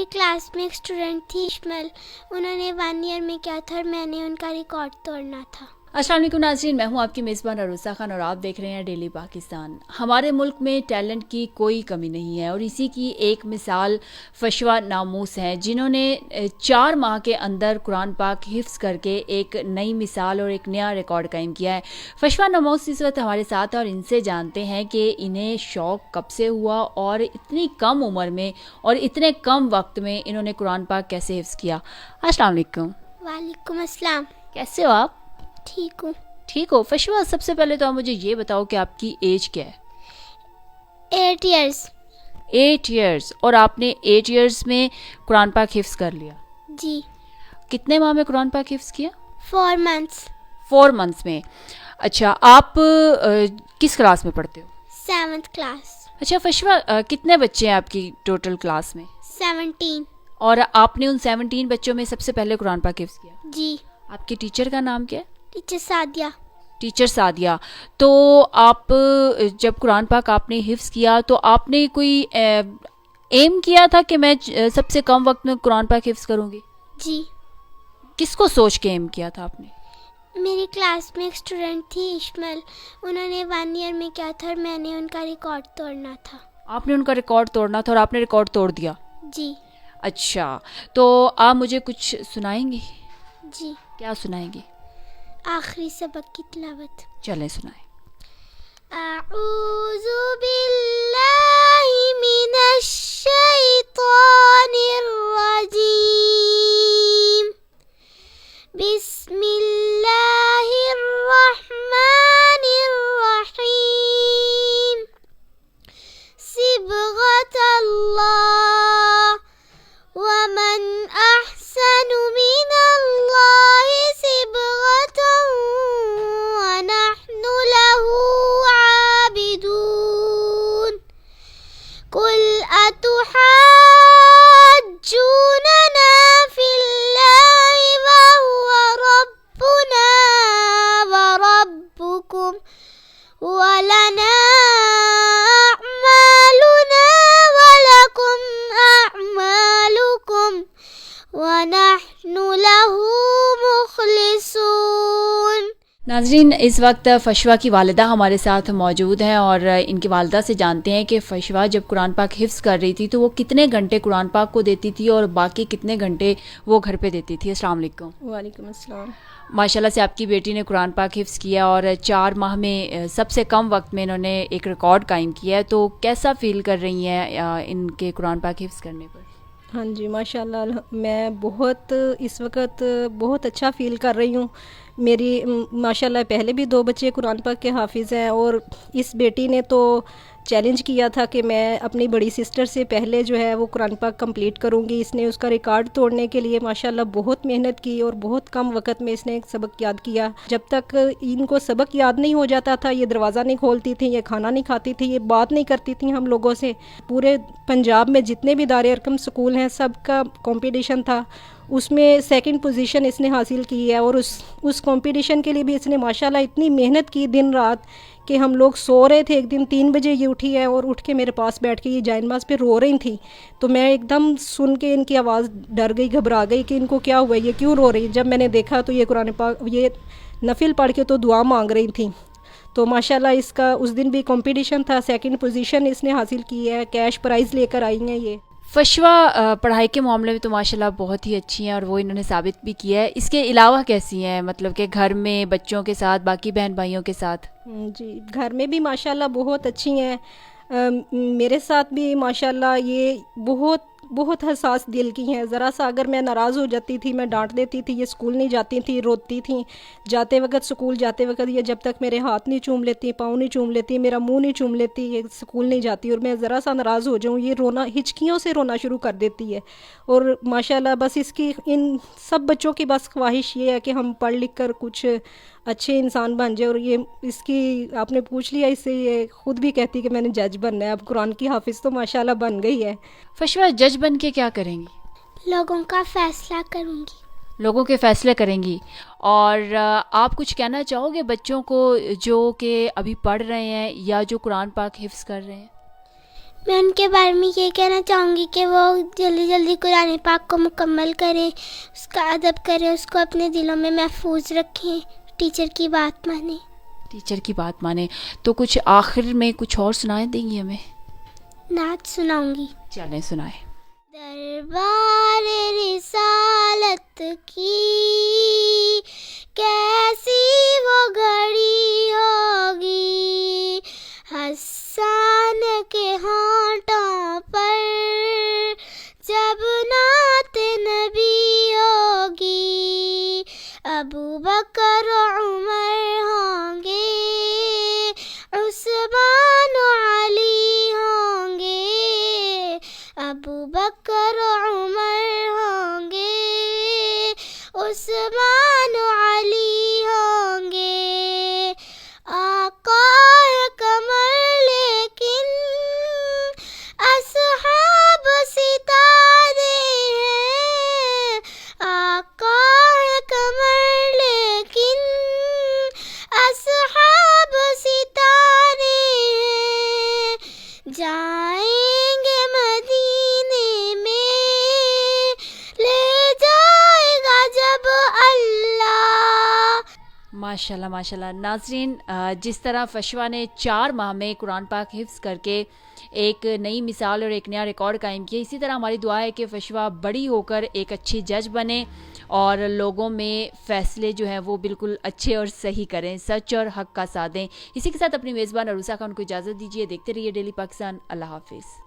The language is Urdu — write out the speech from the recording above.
میری کلاس میں ایک اسٹوڈنٹ تھی اشمل، انہوں نے 1 ایئر میں کیا تھا اور میں نے ان کا ریکارڈ توڑنا تھا۔ السلام علیکم ناظرین، میں ہوں آپ کی میزبان عروسہ خان اور آپ دیکھ رہے ہیں ڈیلی پاکستان۔ ہمارے ملک میں ٹیلنٹ کی کوئی کمی نہیں ہے اور اسی کی ایک مثال فشوا ناموس ہیں، جنہوں نے 4 ماہ کے اندر قرآن پاک حفظ کر کے ایک نئی مثال اور ایک نیا ریکارڈ قائم کیا ہے۔ فشوا ناموس اس وقت ہمارے ساتھ ہیں اور ان سے جانتے ہیں کہ انہیں شوق کب سے ہوا اور اتنی کم عمر میں اور اتنے کم وقت میں انہوں نے قرآن پاک کیسے حفظ کیا۔ السلام علیکم۔ وعلیکم السلام۔ کیسے ہو آپ؟ ٹھیک ہوں۔ ٹھیک ہو۔ فشوا، سب سے پہلے تو آپ مجھے یہ بتاؤ کہ آپ کی ایج کیا ہے؟ 8 ایئرس۔ 8 ایئرس، اور آپ نے 8 ایئرس میں قرآن پاک حفظ کر لیا؟ جی۔ کتنے ماہ میں قرآن پاک حفظ کیا؟ 4 منتھس۔ 4 منتھس میں۔ اچھا، آپ کس کلاس میں پڑھتے ہو؟ 7th class. اچھا فشوا، کتنے بچے ہیں آپ کی ٹوٹل کلاس میں؟ 17۔ اور آپ نے ان 17 بچوں میں سب سے پہلے قرآن پاک حفظ کیا؟ جی۔ آپ کے ٹیچر کا نام کیا ہے؟ ٹیچر سعدیہ۔ ٹیچر سعدیہ۔ تو آپ جب قرآن پاک آپ نے حفظ کیا تو آپ نے کوئی ایم کیا تھا کہ میں سب سے کم وقت میں قرآن پاک حفظ کروں گی؟ جی۔ کس کو سوچ کے ایم کیا تھا آپ نے؟ میری کلاس میں ایک اسٹوڈنٹ تھی اشمل، انہوں نے 1 ایئر میں کیا تھا اور میں نے ان کا ریکارڈ توڑنا تھا۔ آپ نے ان کا ریکارڈ توڑنا تھا اور آپ نے ریکارڈ توڑ دیا؟ جی۔ اچھا، تو آپ مجھے کچھ سنائیں گی؟ جی۔ کیا سنائیں گی؟ آخری سبق کی تلاوت۔ چلیں سنائیں۔ اعوذ باللہ من الشیطان الرجیم، بسم اللہ الرحمن الرحیم، صبغۃ اللہ ومن احسن من اللہ صبغۃ ونحن له عابدون، قل اتحاجوننا فی اللہ وهو ربنا وربکم ولنا اعمالنا ولکم اعمالکم وَنَحْنُ لَهُ مُخْلِصُونَ۔ ناظرین، اس وقت فشوا کی والدہ ہمارے ساتھ موجود ہیں اور ان کی والدہ سے جانتے ہیں کہ فشوا جب قرآن پاک حفظ کر رہی تھی تو وہ کتنے گھنٹے قرآن پاک کو دیتی تھی اور باقی کتنے گھنٹے وہ گھر پہ دیتی تھی۔ السلام علیکم۔ وعلیکم السلام۔ ماشاءاللہ سے آپ کی بیٹی نے قرآن پاک حفظ کیا اور 4 ماہ میں سب سے کم وقت میں انہوں نے ایک ریکارڈ قائم کیا ہے، تو کیسا فیل کر رہی ہیں ان کے قرآن پاک حفظ کرنے پر؟ ہاں جی، ماشاءاللہ میں اس وقت بہت اچھا فیل کر رہی ہوں۔ میری ماشاءاللہ پہلے بھی 2 بچے قرآن پاک کے حافظ ہیں اور اس بیٹی نے تو چیلنج کیا تھا کہ میں اپنی بڑی سسٹر سے پہلے جو ہے وہ قرآن پاک کمپلیٹ کروں گی۔ اس نے اس کا ریکارڈ توڑنے کے لیے ماشاءاللہ بہت محنت کی اور بہت کم وقت میں اس نے ایک سبق یاد کیا۔ جب تک ان کو سبق یاد نہیں ہو جاتا تھا یہ دروازہ نہیں کھولتی تھی، یہ کھانا نہیں کھاتی تھی، یہ بات نہیں کرتی تھی ہم لوگوں سے۔ پورے پنجاب میں جتنے بھی دار ارقم سکول ہیں سب کا کمپٹیشن تھا، اس میں 2nd پوزیشن اس نے حاصل کی ہے اور اس کمپٹیشن کے لیے بھی اس نے ماشاءاللہ اتنی محنت کی دن رات کہ ہم لوگ سو رہے تھے۔ ایک دن 3 بجے یہ اٹھی ہے اور اٹھ کے میرے پاس بیٹھ کے یہ جائے نماز پہ رو رہی تھیں، تو میں ایک دم سن کے ان کی آواز ڈر گئی، گھبرا گئی کہ ان کو کیا ہوا، یہ کیوں رو رہی۔ جب میں نے دیکھا تو یہ قرآن پاک یہ نفل پڑھ کے تو دعا مانگ رہی تھیں۔ تو ماشاءاللہ اس کا اس دن بھی کمپٹیشن تھا، 2nd پوزیشن اس نے حاصل کی ہے، کیش پرائز لے کر آئی ہیں یہ۔ فشوا پڑھائی کے معاملے میں تو ماشاءاللہ بہت ہی اچھی ہیں اور وہ انہوں نے ثابت بھی کیا ہے۔ اس کے علاوہ کیسی ہیں، مطلب کہ گھر میں بچوں کے ساتھ، باقی بہن بھائیوں کے ساتھ؟ جی، گھر میں بھی ماشاءاللہ بہت اچھی ہیں۔ میرے ساتھ بھی ماشاءاللہ یہ بہت حساس دل کی ہیں۔ ذرا سا اگر میں ناراض ہو جاتی تھی، میں ڈانٹ دیتی تھی، یہ اسکول نہیں جاتی تھی، روتی تھیں جاتے وقت، اسکول جاتے وقت یہ جب تک میرے ہاتھ نہیں چوم لیتی، پاؤں نہیں چوم لیتی، میرا منہ نہیں چوم لیتی، یہ اسکول نہیں جاتی، اور میں ذرا سا ناراض ہو جاؤں یہ رونا، ہچکیوں سے رونا شروع کر دیتی ہے۔ اور ماشاءاللہ بس اس کی ان سب بچوں کی بس خواہش یہ ہے کہ ہم پڑھ لکھ کر کچھ اچھے انسان بن جائے، اور یہ اس کی آپ نے پوچھ لیا اس سے، یہ خود بھی کہتی کہ میں نے جج بننا ہے۔ اب قرآن کی حافظ تو ماشاءاللہ بن گئی ہے۔ فشوا، جج بن کے کیا کریں گی؟ لوگوں کا فیصلہ کروں گی۔ لوگوں کے فیصلے کریں گی، اور آپ کچھ کہنا چاہو گے بچوں کو جو کہ ابھی پڑھ رہے ہیں یا جو قرآن پاک حفظ کر رہے ہیں؟ میں ان کے بارے میں یہ کہنا چاہوں گی کہ وہ جلدی جلدی قرآن پاک کو مکمل کریں، اس کا ادب کریں، اس کو اپنے دلوں میں محفوظ رکھیں، ٹیچر کی بات مانیں. ٹیچر کی بات مانیں. تو کچھ آخر میں کچھ اور سنائیں دیں گی ہمیں؟ نعت سناؤں گی. چلیں سنائیں. دربار رسالت کی کیسی وہ گھڑی ہوگی، حسان کے ہونٹوں پر جب نعت نبی ہوگی، ابو بکر عمر ہوں گے، عثمان علی ہوں گے، ابو بکر عمر ہوں گے، عثمان علی ہوں گے. آقا ہے قمر لیکن اصحاب ستارے ہیں، آقا ہے قمر لیکن اصحاب ستارے ہیں. جائیں گے مدینے میں لے جائے گا جب اللہ. ماشاءاللہ ماشاءاللہ. ناظرین، جس طرح فشوا نے 4 ماہ میں قرآن پاک حفظ کر کے ایک نئی مثال اور ایک نیا ریکارڈ قائم کیا، اسی طرح ہماری دعا ہے کہ فشوا بڑی ہو کر ایک اچھی جج بنے اور لوگوں میں فیصلے جو ہیں وہ بالکل اچھے اور صحیح کریں، سچ اور حق کا ساتھ دیں. اسی کے ساتھ اپنی میزبان عروسہ خان کو اجازت دیجیے. دیکھتے رہیے ڈیلی پاکستان. اللہ حافظ.